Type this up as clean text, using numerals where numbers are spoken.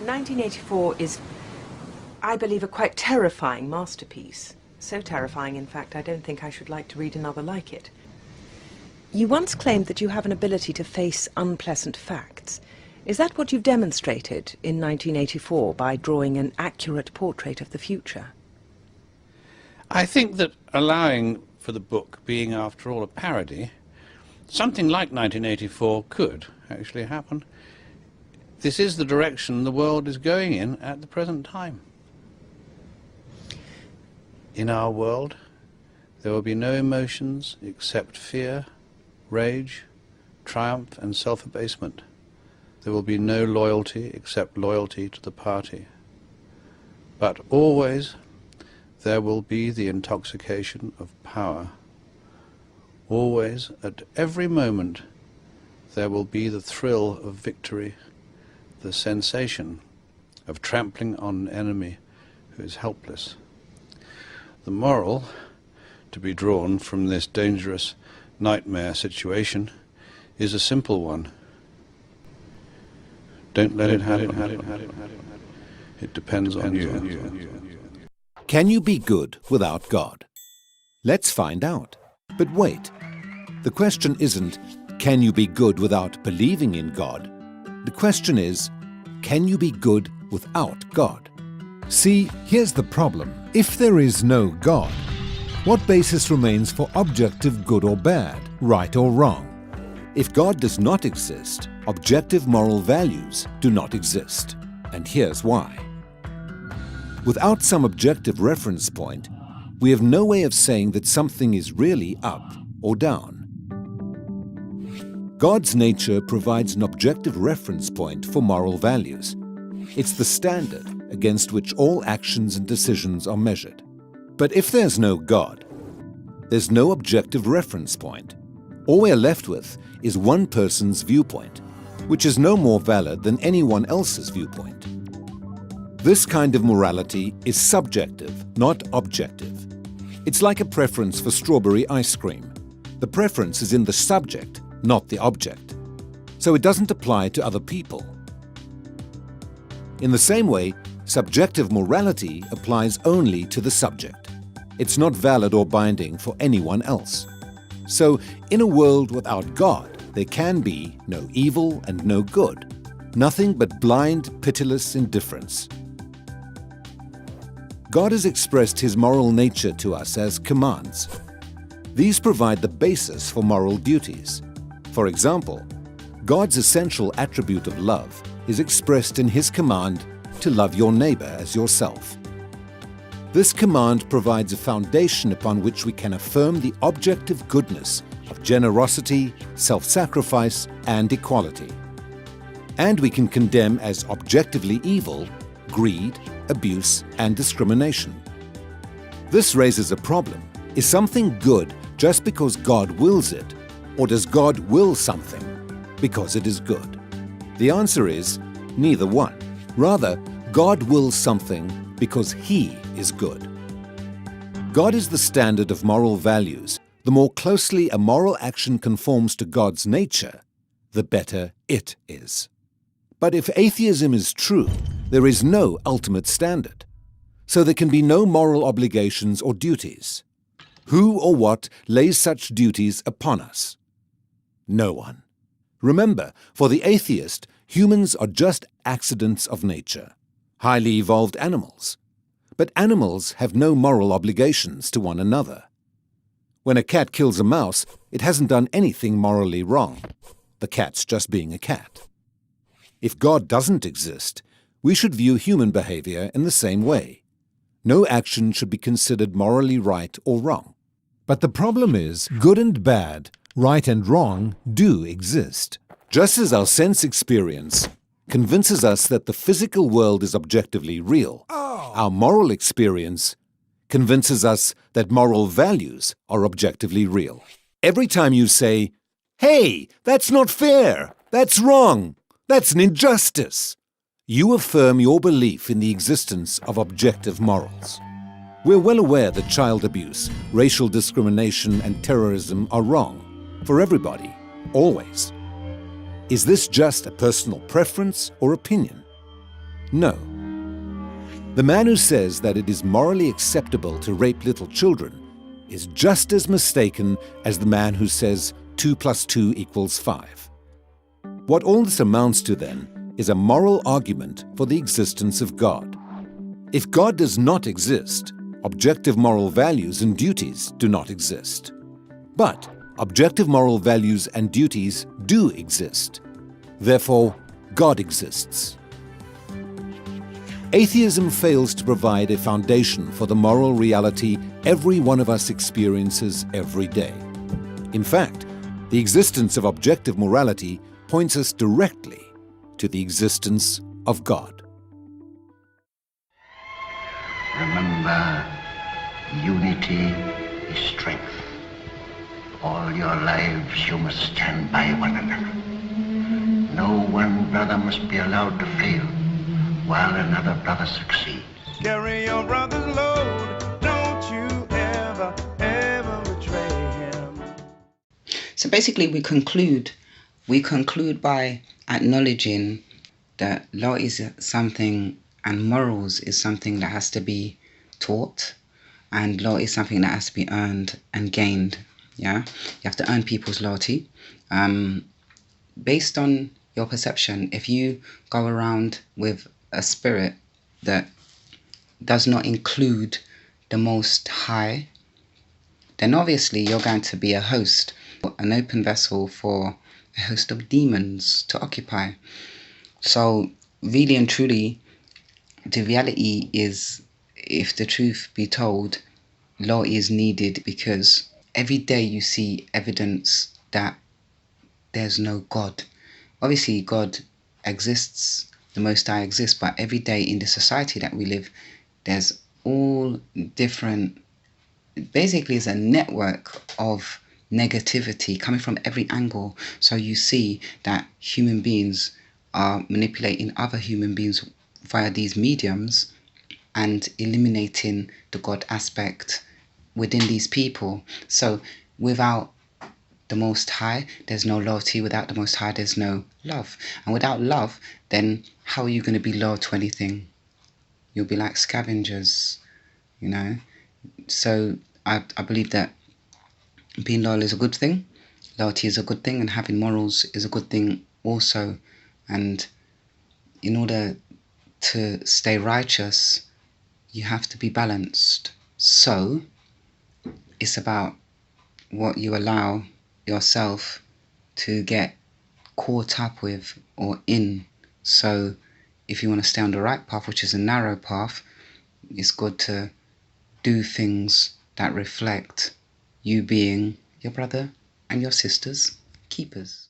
1984 is, I believe, a quite terrifying masterpiece. So terrifying, in fact, I don't think I should like to read another like it. You once claimed that you have an ability to face unpleasant facts. Is that what you've demonstrated in 1984 by drawing an accurate portrait of the future? I think that allowing for the book being, after all, a parody, something like 1984 could actually happen. This is the direction the world is going in at the present time. In our world, there will be no emotions except fear, rage, triumph and self-abasement. There will be no loyalty except loyalty to the party. But always there will be the intoxication of power. Always, at every moment, there will be the thrill of victory, the sensation of trampling on an enemy who is helpless. The moral to be drawn from this dangerous nightmare situation is a simple one. Don't let it happen. It depends on you. Can you be good without God? Let's find out. But wait, the question isn't, can you be good without believing in God? The question is, can you be good without God? See, here's the problem. If there is no God, what basis remains for objective good or bad, right or wrong? If God does not exist, objective moral values do not exist. And here's why. Without some objective reference point, we have no way of saying that something is really up or down. God's nature provides an objective reference point for moral values. It's the standard against which all actions and decisions are measured. But if there's no God, there's no objective reference point. All we're left with is one person's viewpoint, which is no more valid than anyone else's viewpoint. This kind of morality is subjective, not objective. It's like a preference for strawberry ice cream. The preference is in the subject, not the object. So it doesn't apply to other people. In the same way, subjective morality applies only to the subject. It's not valid or binding for anyone else. So, in a world without God, there can be no evil and no good, nothing but blind, pitiless indifference. God has expressed His moral nature to us as commands. These provide the basis for moral duties. For example, God's essential attribute of love is expressed in His command to love your neighbor as yourself. This command provides a foundation upon which we can affirm the objective goodness of generosity, self-sacrifice, and equality. And we can condemn as objectively evil greed, abuse, and discrimination. This raises a problem. Is something good just because God wills it, or does God will something because it is good? The answer is neither one. Rather, God wills something because He is good. God is the standard of moral values. The more closely a moral action conforms to God's nature, the better it is. But if atheism is true, there is no ultimate standard. So there can be no moral obligations or duties. Who or what lays such duties upon us? No one. Remember, for the atheist, humans are just accidents of nature, highly evolved animals. But animals have no moral obligations to one another. When a cat kills a mouse, it hasn't done anything morally wrong. The cat's just being a cat. If God doesn't exist, we should view human behavior in the same way. No action should be considered morally right or wrong. But the problem is, good and bad, right and wrong, do exist. Just as our sense experience convinces us that the physical world is objectively real, our moral experience convinces us that moral values are objectively real. Every time you say, "Hey, that's not fair, that's wrong, that's an injustice," you affirm your belief in the existence of objective morals. We're well aware that child abuse, racial discrimination, and terrorism are wrong for everybody, always. Is this just a personal preference or opinion? No. The man who says that it is morally acceptable to rape little children is just as mistaken as the man who says 2 + 2 = 5. What all this amounts to, then, is a moral argument for the existence of God. If God does not exist, objective moral values and duties do not exist. But objective moral values and duties do exist. Therefore, God exists. Atheism fails to provide a foundation for the moral reality every one of us experiences every day. In fact, the existence of objective morality points us directly to the existence of God. Remember, unity is strength. All your lives you must stand by one another. No one brother must be allowed to fail while another brother succeeds. Carry your brother's load. Don't you ever, ever betray him. So basically we conclude by acknowledging that law is something and morals is something that has to be taught, and law is something that has to be earned and gained. Yeah, you have to earn people's loyalty. Based on your perception, if you go around with a spirit that does not include the Most High, then obviously you're going to be a host, an open vessel for a host of demons to occupy. So really and truly, the reality is, if the truth be told, law is needed because every day you see evidence that there's no God. Obviously God exists, the Most High exists, but every day in the society that we live, there's all different, basically it's a network of negativity coming from every angle. So you see that human beings are manipulating other human beings via these mediums and eliminating the God aspect within these people. So without the Most High, there's no loyalty. Without the Most High, there's no love. And without love, then how are you going to be loyal to anything? You'll be like scavengers, you know. So I believe that being loyal is a good thing, loyalty is a good thing, and having morals is a good thing also. And in order to stay righteous, you have to be balanced. So it's about what you allow yourself to get caught up with or in. So if you want to stay on the right path, which is a narrow path, it's good to do things that reflect you being your brother and your sister's keepers.